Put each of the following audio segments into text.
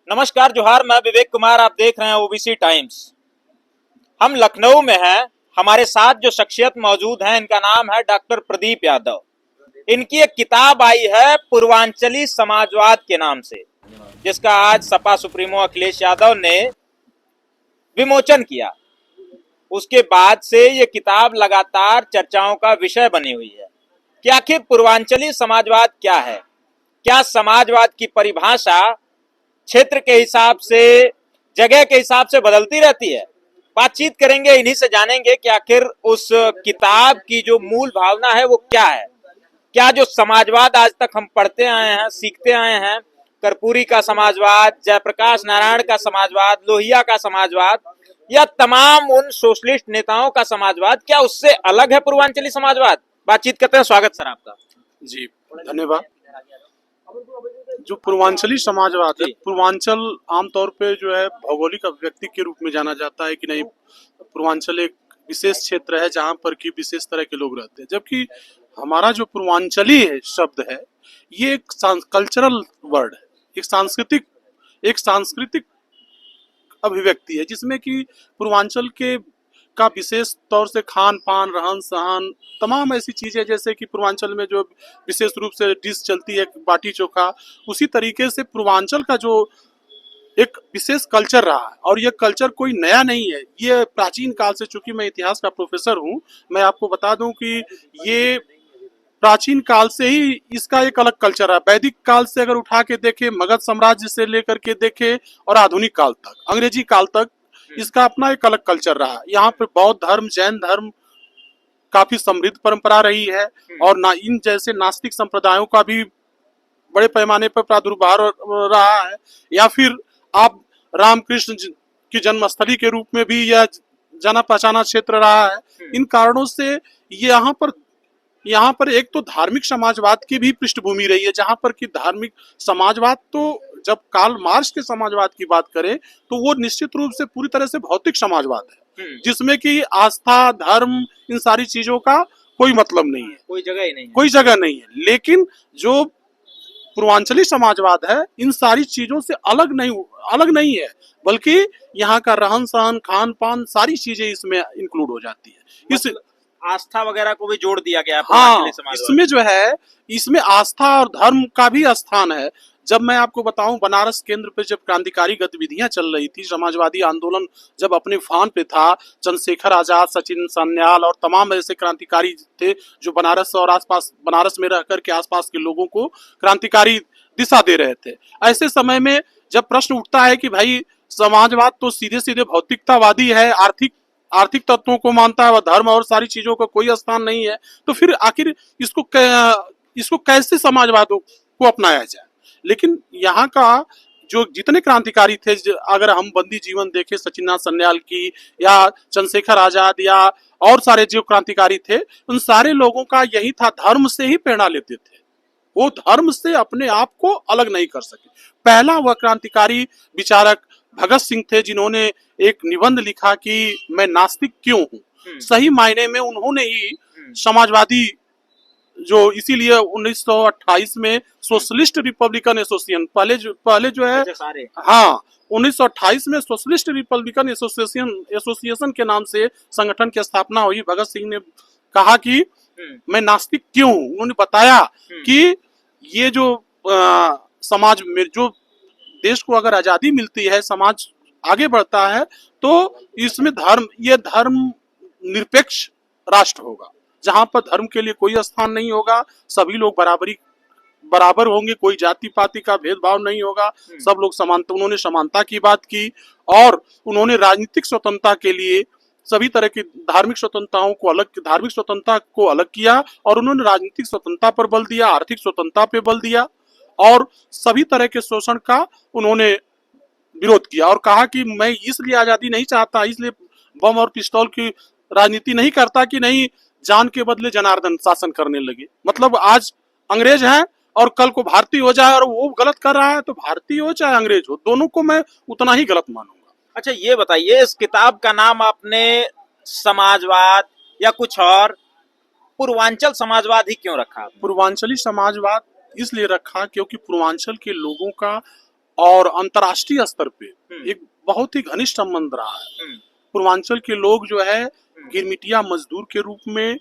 नमस्कार जोहार, मैं विवेक कुमार। आप देख रहे हैं ओबीसी टाइम्स। हम लखनऊ में हैं। हमारे साथ जो शख्सियत मौजूद हैं, इनका नाम है डॉक्टर प्रदीप यादव। इनकी एक किताब आई है पूर्वांचली समाजवाद के नाम से, जिसका आज सपा सुप्रीमो अखिलेश यादव ने विमोचन किया। उसके बाद से ये किताब लगातार चर्चाओं का विषय बनी हुई है कि आखिर पूर्वांचली समाजवाद क्या है। क्या समाजवाद की परिभाषा क्षेत्र के हिसाब से, जगह के हिसाब से बदलती रहती है? बातचीत करेंगे, इन्हीं से जानेंगे कि आखिर उस किताब की जो मूल भावना है वो क्या है। क्या जो समाजवाद आज तक हम पढ़ते आए हैं, सीखते आए हैं, कर्पूरी का समाजवाद, जयप्रकाश नारायण का समाजवाद, लोहिया का समाजवाद, या तमाम उन सोशलिस्ट नेताओं का समाजवाद, क्या उससे अलग है पूर्वांचली समाजवाद? बातचीत करते हैं। स्वागत सर आपका। जी, धन्यवाद। जो पूर्वांचली समाजवाद है, पूर्वांचल आमतौर पे जो है भौगोलिक अभिव्यक्ति के रूप में जाना जाता है कि नहीं, पूर्वांचल एक विशेष क्षेत्र है जहाँ पर की विशेष तरह के लोग रहते हैं। जबकि हमारा जो पूर्वांचली है शब्द है, ये एक कल्चरल वर्ड है, एक सांस्कृतिक अभिव्यक्ति है, जिसमें कि पूर्वांचल के का विशेष तौर से खान पान, रहन सहन, तमाम ऐसी चीजें, जैसे कि पूर्वांचल में जो विशेष रूप से डिश चलती है बाटी चोखा, उसी तरीके से पूर्वांचल का जो एक विशेष कल्चर रहा है। और ये कल्चर कोई नया नहीं है, ये प्राचीन काल से, चूंकि मैं इतिहास का प्रोफेसर हूँ, मैं आपको बता दूं कि ये प्राचीन काल से ही इसका एक अलग कल्चर है। वैदिक काल से अगर उठा के देखे, मगध साम्राज्य से लेकर के देखे और आधुनिक काल तक, अंग्रेजी काल तक, इसका अपना एक अलग कल्चर रहा। यहाँ पे बौद्ध धर्म, जैन धर्म काफी समृद्ध परंपरा रही है, और ना इन जैसे नास्तिक संप्रदायों का भी बड़े पैमाने पर प्रादुर्भाव रहा है। या फिर आप रामकृष्ण की जन्मस्थली के रूप में भी यह जाना पहचाना क्षेत्र रहा है। इन कारणों से यहाँ पर एक तो धार्मिक समाजवाद की भी पृष्ठभूमि रही है, जहां पर कि धार्मिक समाजवाद, तो जब कार्ल मार्क्स के समाजवाद की बात करें तो वो निश्चित रूप से पूरी तरह से भौतिक समाजवाद है, जिसमें कि आस्था, धर्म, इन सारी चीजों का कोई मतलब नहीं है, कोई जगह ही नहीं है। कोई जगह नहीं है। लेकिन जो पूर्वांचली समाजवाद है, इन सारी चीजों से अलग नहीं है, बल्कि यहाँ का रहन सहन, खान पान, सारी चीजें इसमें इंक्लूड हो जाती है। इस आस्था वगैरह को भी जोड़ दिया गया। हाँ, इसमें जो है, इसमें आस्था और धर्म का भी स्थान है। जब मैं आपको बताऊं, बनारस केंद्र पे जब क्रांतिकारी गतिविधियां चल रही थी, समाजवादी आंदोलन जब अपने फान पे था, चंद्रशेखर आजाद, सचिन सान्याल और तमाम ऐसे क्रांतिकारी थे जो बनारस और आसपास, बनारस में रह करके आसपास के लोगों को क्रांतिकारी दिशा दे रहे थे। ऐसे समय में जब प्रश्न उठता है कि भाई, समाजवाद तो सीधे सीधे भौतिकतावादी है, आर्थिक तत्वों को मानता है, वह धर्म और सारी चीजों का कोई स्थान नहीं है, तो फिर आखिर इसको कैसे समाजवाद को अपनाया जाए। लेकिन यहाँ का जो जितने क्रांतिकारी थे, अगर हम बंदी जीवन देखें सचिननाथ सन्याल की, या चंद्रशेखर आजाद, या और सारे जो क्रांतिकारी थे, उन सारे लोगों का यही था, धर्म से ही प्रेरणा लेते थे। वो धर्म से अपने आप को अलग नहीं कर सके। पहला वह क्रांतिकारी विचारक भगत सिंह थे, जिन्होंने एक निबंध लिखा कि मैं नास्तिक क्यों हूँ। सही मायने में उन्होंने ही समाजवादी, जो इसीलिए 1928 में सोशलिस्ट रिपब्लिकन एसोसिएशन, पहले जो है, हाँ, 1928 में सोशलिस्ट रिपब्लिकन एसोसिएशन के नाम से संगठन की स्थापना हुई। भगत सिंह ने कहा कि मैं नास्तिक क्यों हूँ। उन्होंने बताया कि ये जो समाज में, जो देश को अगर आजादी मिलती है, समाज आगे बढ़ता है, तो इसमें ये धर्म निरपेक्ष राष्ट्र होगा, जहां पर धर्म के लिए कोई स्थान नहीं होगा, सभी लोग बराबर होंगे, कोई जाति पाति का भेदभाव नहीं होगा, सब लोग समानता, उन्होंने समानता की बात की। और उन्होंने राजनीतिक स्वतंत्रता के लिए सभी तरह की धार्मिक स्वतंत्रता को अलग किया, और उन्होंने राजनीतिक स्वतंत्रता पर बल दिया, आर्थिक स्वतंत्रता पर बल दिया, और सभी तरह के शोषण का उन्होंने विरोध किया, और कहा कि मैं इसलिए आजादी नहीं चाहता, इसलिए बम और पिस्तौल की राजनीति नहीं करता कि नहीं जान के बदले जनार्दन शासन करने लगे। मतलब आज अंग्रेज हैं और कल को भारतीय हो जाए, और वो गलत कर रहा है तो भारतीय हो चाहे अंग्रेज हो, दोनों को मैं उतना ही गलत मानूंगा। अच्छा, ये बताइए, इस किताब का नाम आपने समाजवाद या कुछ और पूर्वांचल समाजवाद ही क्यों रखा? पूर्वांचली समाजवाद इसलिए रखा क्योंकि पूर्वांचल के लोगों का और अंतर्राष्ट्रीय स्तर पे हम्म। एक बहुत ही घनिष्ठ संबंध रहा है। पूर्वांचल के लोग जो है गिरमिटिया मजदूर के रूप में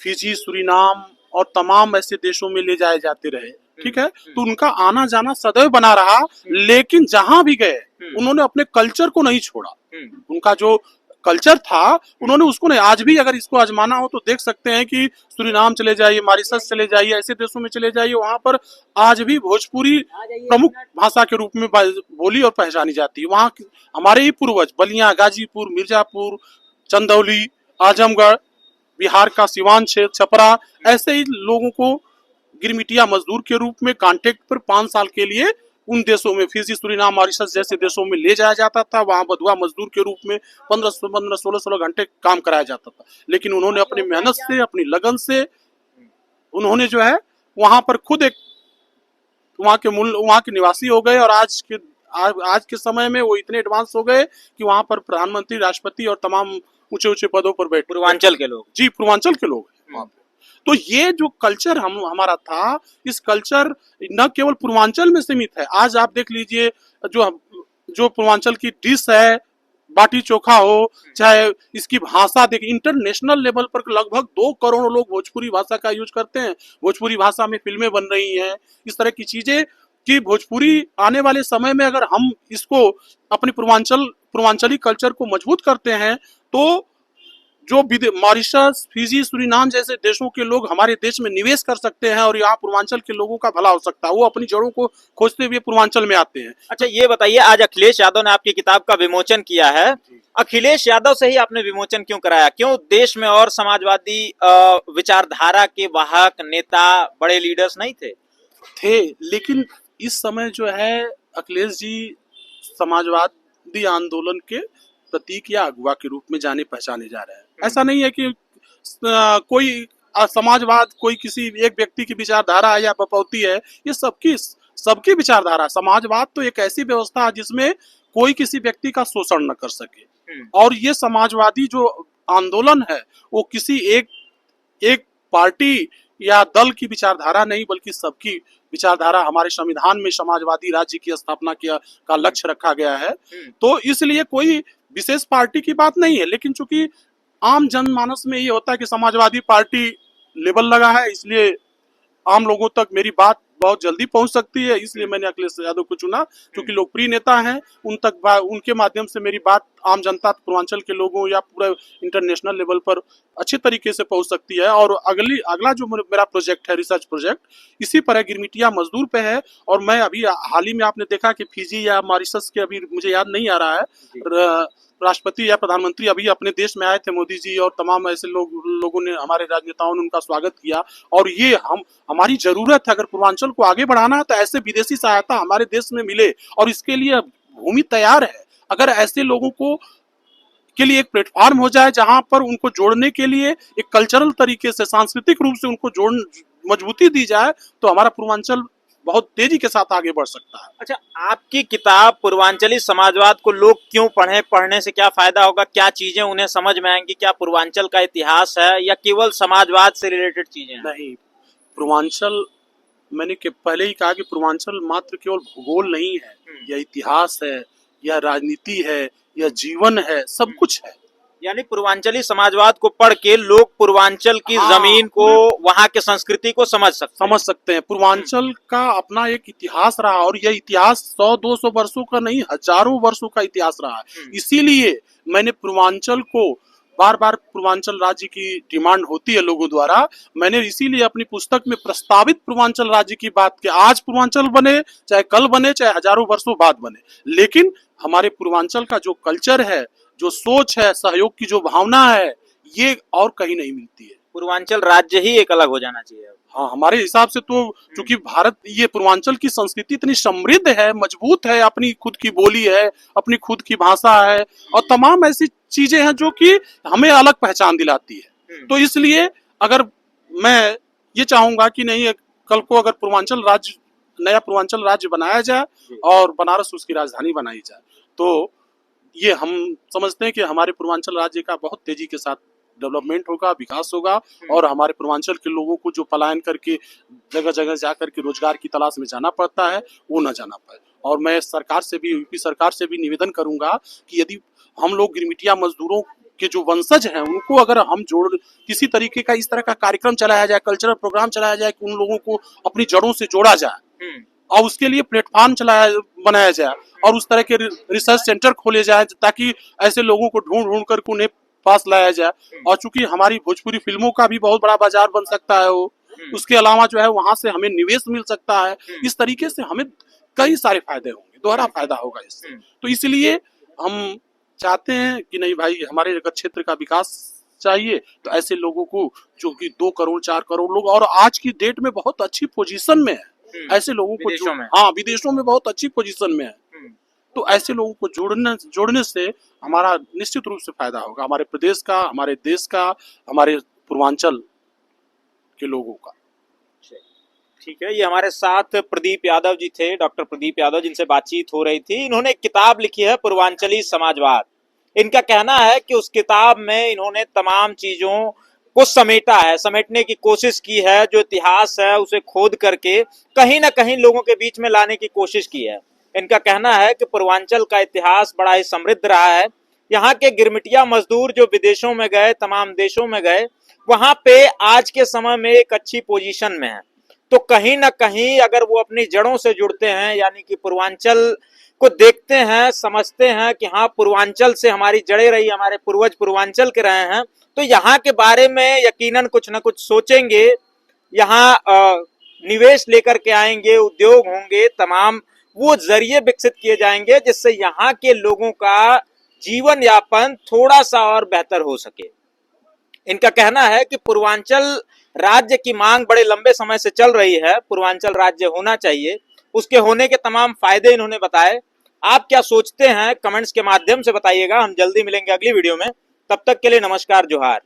फिजी, सूरीनाम और तमाम ऐसे देशों में ले जाए जाते रहे, ठीक है। तो उनका आना जाना सदैव बना रहा, लेकिन जहां भी गए उन्होंने अपने कल्चर को नहीं छोड़ा। उनका जो कल्चर था उन्होंने उसको नहीं, आज भी अगर इसको आजमाना हो तो देख सकते हैं कि सूरीनाम चले जाइए, मॉरिशस चले जाइए, ऐसे देशों में चले जाइए, वहां पर आज भी भोजपुरी प्रमुख भाषा के रूप में बोली और पहचानी जाती है। वहाँ हमारे ही पूर्वज बलिया, गाजीपुर, मिर्जापुर, चंदौली, आजमगढ़, बिहार का सिवान क्षेत्र, छपरा, ऐसे ही लोगों को गिरमिटिया मजदूर के रूप में कॉन्ट्रैक्ट पर 5 साल के लिए उन देशों में, फिजी, सूरीनाम, मॉरिशस जैसे देशों में ले जाया जाता था। वहां बधुआ मजदूर के रूप में 15 16 घंटे काम कराया जाता था। लेकिन उन्होंने अपनी मेहनत से, अपनी लगन से उन्होंने जो है वहां पर खुद एक वहां के निवासी हो गए, और आज के समय में वो इतने एडवांस हो गए कि वहां पर प्रधानमंत्री, राष्ट्रपति और तमाम ऊंचे ऊंचे पदों पर बैठे पूर्वांचल के लोग। जी, पूर्वांचल के लोग वहां पे। तो ये जो कल्चर हमारा था, इस कल्चर न केवल पूर्वांचल में सीमित है। आज आप देख लीजिए जो पूर्वांचल की डिश है, बाटी चोखा हो, चाहे इसकी भाषा देखिए, इंटरनेशनल लेवल पर लगभग 2 करोड़ लोग भोजपुरी भाषा का यूज करते हैं। भोजपुरी भाषा में फिल्में बन रही हैं, इस तरह की चीजें कि भोजपुरी आने वाले समय में अगर हम इसको अपनी पूर्वांचली कल्चर को मजबूत करते हैं तो जो मॉरिशस, फिजी, सूरीनाम जैसे देशों के लोग हमारे देश में निवेश कर सकते हैं और यहाँ पूर्वांचल के लोगों का भला हो सकता है। वो अपनी जड़ों को खोजते हुए पूर्वांचल में आते हैं। अच्छा, ये बताइए, आज अखिलेश यादव ने आपकी किताब का विमोचन किया है। अखिलेश यादव से ही आपने विमोचन क्यों कराया? क्यों देश में और समाजवादी विचारधारा के वाहक नेता, बड़े लीडर्स नहीं थे? लेकिन इस समय जो है अखिलेश जी समाजवादी आंदोलन के प्रतीक या अगुवा के रूप में जाने पहचाने जा रहे हैं। ऐसा नहीं है कि कोई समाजवाद कोई किसी एक व्यक्ति की विचारधारा है या बपौती है, ये सबकी विचारधारा। समाजवाद तो एक ऐसी व्यवस्था है जिसमें कोई किसी व्यक्ति का शोषण न कर सके, और ये समाजवादी जो आंदोलन है वो किसी एक पार्टी या दल की विचारधारा नहीं, बल्कि सबकी विचारधारा। हमारे संविधान में समाजवादी राज्य की स्थापना का लक्ष्य रखा गया है। तो इसलिए कोई विशेष पार्टी की बात नहीं है, लेकिन चूंकि आम जनमानस में ये होता है कि समाजवादी पार्टी लेबल लगा है, इसलिए आम लोगों तक मेरी बात बहुत जल्दी पहुंच सकती है, इसलिए मैंने अखिलेश यादव को चुना। क्योंकि लोकप्रिय नेता हैं, उनके माध्यम से मेरी बात आम जनता, पूर्वांचल के लोगों या पूरे इंटरनेशनल लेवल पर अच्छे तरीके से पहुंच सकती है। और अगला जो मेरा प्रोजेक्ट है, रिसर्च प्रोजेक्ट, इसी पर है, गिरमिटिया मजदूर पे है। और मैं अभी हाल ही में आपने देखा कि फिजी या मॉरिशस के, अभी मुझे याद नहीं आ रहा है, राष्ट्रपति या प्रधानमंत्री अभी अपने देश में आए थे, मोदी जी, और तमाम ऐसे लोगों ने, हमारे राजनेताओं ने उनका स्वागत किया। और ये हमारी जरूरत है, अगर पूर्वांचल को आगे बढ़ाना है तो ऐसे विदेशी सहायता हमारे देश में मिले, और इसके लिए भूमि तैयार है। अगर ऐसे लोगों के लिए एक प्लेटफॉर्म हो जाए जहां पर उनको जोड़ने के लिए एक कल्चरल तरीके से, सांस्कृतिक रूप से उनको मजबूती दी जाए, तो हमारा पूर्वांचल बहुत तेजी के साथ आगे बढ़ सकता है। अच्छा, आपकी किताब पूर्वांचली समाजवाद को लोग क्यों पढ़ें, पढ़ने से क्या फायदा होगा, क्या चीजें उन्हें समझ में आएंगी? क्या पूर्वांचल का इतिहास है या केवल समाजवाद से रिलेटेड चीजें हैं? नहीं, पूर्वांचल, मैंने पहले ही कहा कि पूर्वांचल मात्र केवल भूगोल नहीं है, यह इतिहास है, यह राजनीति है, यह जीवन है, सब कुछ है। यानी पूर्वांचली समाजवाद को पढ़ के लोग पूर्वांचल की जमीन को, वहां के संस्कृति को समझ सकते हैं। पूर्वांचल का अपना एक इतिहास रहा, और यह इतिहास 100-200 वर्षों का नहीं, हजारों वर्षों का इतिहास रहा है। इसीलिए मैंने पूर्वांचल को बार बार, पूर्वांचल राज्य की डिमांड होती है लोगों द्वारा, मैंने इसीलिए अपनी पुस्तक में प्रस्तावित पूर्वांचल राज्य की बात की। आज पूर्वांचल बने, चाहे कल बने, चाहे हजारों वर्षों बाद बने, लेकिन हमारे पूर्वांचल का जो कल्चर है, जो सोच है, सहयोग की जो भावना है, ये और कहीं नहीं मिलती है। पूर्वांचल राज्य ही एक अलग हो जाना चाहिए। हाँ, हमारे हिसाब से तो, क्योंकि भारत, ये पूर्वांचल की संस्कृति इतनी समृद्ध है, मजबूत है, अपनी खुद की बोली है, अपनी खुद की भाषा है, और तमाम ऐसी चीजें हैं जो कि हमें अलग पहचान दिलाती है। तो इसलिए अगर मैं ये चाहूंगा कि नहीं, कल को अगर नया पूर्वांचल राज्य बनाया जाए और बनारस उसकी राजधानी बनाई जाए, तो ये हम समझते हैं कि हमारे पूर्वांचल राज्य का बहुत तेजी के साथ डेवलपमेंट होगा, विकास होगा, और हमारे पूर्वांचल के लोगों को जो पलायन करके जगह जगह जाकर के रोजगार की तलाश में जाना पड़ता है, वो न जाना पाए। और मैं सरकार से भी, यूपी सरकार से भी निवेदन करूंगा कि यदि हम लोग गिरमिटिया मजदूरों के जो वंशज हैं उनको अगर हम जोड़ किसी तरीके का इस तरह का कार्यक्रम चलाया जाए, कल्चरल प्रोग्राम चलाया जाए कि उन लोगों को अपनी जड़ों से जोड़ा जाए और उसके लिए प्लेटफॉर्म बनाया जाए और उस तरह के रिसर्च सेंटर खोले जाए ताकि ऐसे लोगों को ढूंढ ढूंढ कर उन्हें पास लाया जाए। और चूंकि हमारी भोजपुरी फिल्मों का भी बहुत बड़ा बाजार बन सकता है वो, उसके अलावा जो है वहां से हमें निवेश मिल सकता है। इस तरीके से हमें कई सारे फायदे होंगे, दोहरा फायदा होगा इससे। तो इसलिए हम चाहते हैं कि नहीं भाई, हमारे अगर क्षेत्र का विकास चाहिए तो ऐसे लोगों को जो कि 2 करोड़ 4 करोड़ लोग और आज की डेट में बहुत अच्छी पोजीशन में है, ऐसे लोगों को हाँ विदेशों में बहुत अच्छी पोजीशन में है, तो ऐसे लोगों को जोड़ने से हमारा निश्चित रूप से फायदा होगा, हमारे प्रदेश का, हमारे देश का, हमारे पूर्वांचल के लोगों का। ठीक है, ये हमारे साथ प्रदीप यादव जी थे, डॉक्टर प्रदीप यादव, जिनसे बातचीत हो रही थी। इन्होंने एक किताब लिखी है पूर्वांचली समाजवाद। इनका कहना है कि उस किताब में इन्होंने तमाम चीजों को समेटा है, समेटने की कोशिश की है, जो इतिहास है उसे खोद करके कहीं ना कहीं लोगों के बीच में लाने की कोशिश की है। इनका कहना है कि पूर्वांचल का इतिहास बड़ा ही समृद्ध रहा है। यहाँ के गिरमिटिया मजदूर जो विदेशों में गए, तमाम देशों में गए, वहां पे आज के समय में एक अच्छी पोजीशन में है। तो कहीं ना कहीं अगर वो अपनी जड़ों से जुड़ते हैं, यानी कि पूर्वांचल को देखते हैं, समझते हैं कि हाँ पूर्वांचल से हमारी जड़ें रही, हमारे पूर्वज पूर्वांचल के रहे हैं, तो यहाँ के बारे में यकीनन कुछ ना कुछ सोचेंगे, यहाँ निवेश लेकर के आएंगे, उद्योग होंगे, तमाम वो जरिए विकसित किए जाएंगे जिससे यहाँ के लोगों का जीवन यापन थोड़ा सा और बेहतर हो सके। इनका कहना है कि पूर्वांचल राज्य की मांग बड़े लंबे समय से चल रही है, पूर्वांचल राज्य होना चाहिए, उसके होने के तमाम फायदे इन्होंने बताए। आप क्या सोचते हैं कमेंट्स के माध्यम से बताइएगा। हम जल्दी मिलेंगे अगली वीडियो में, तब तक के लिए नमस्कार, जोहार।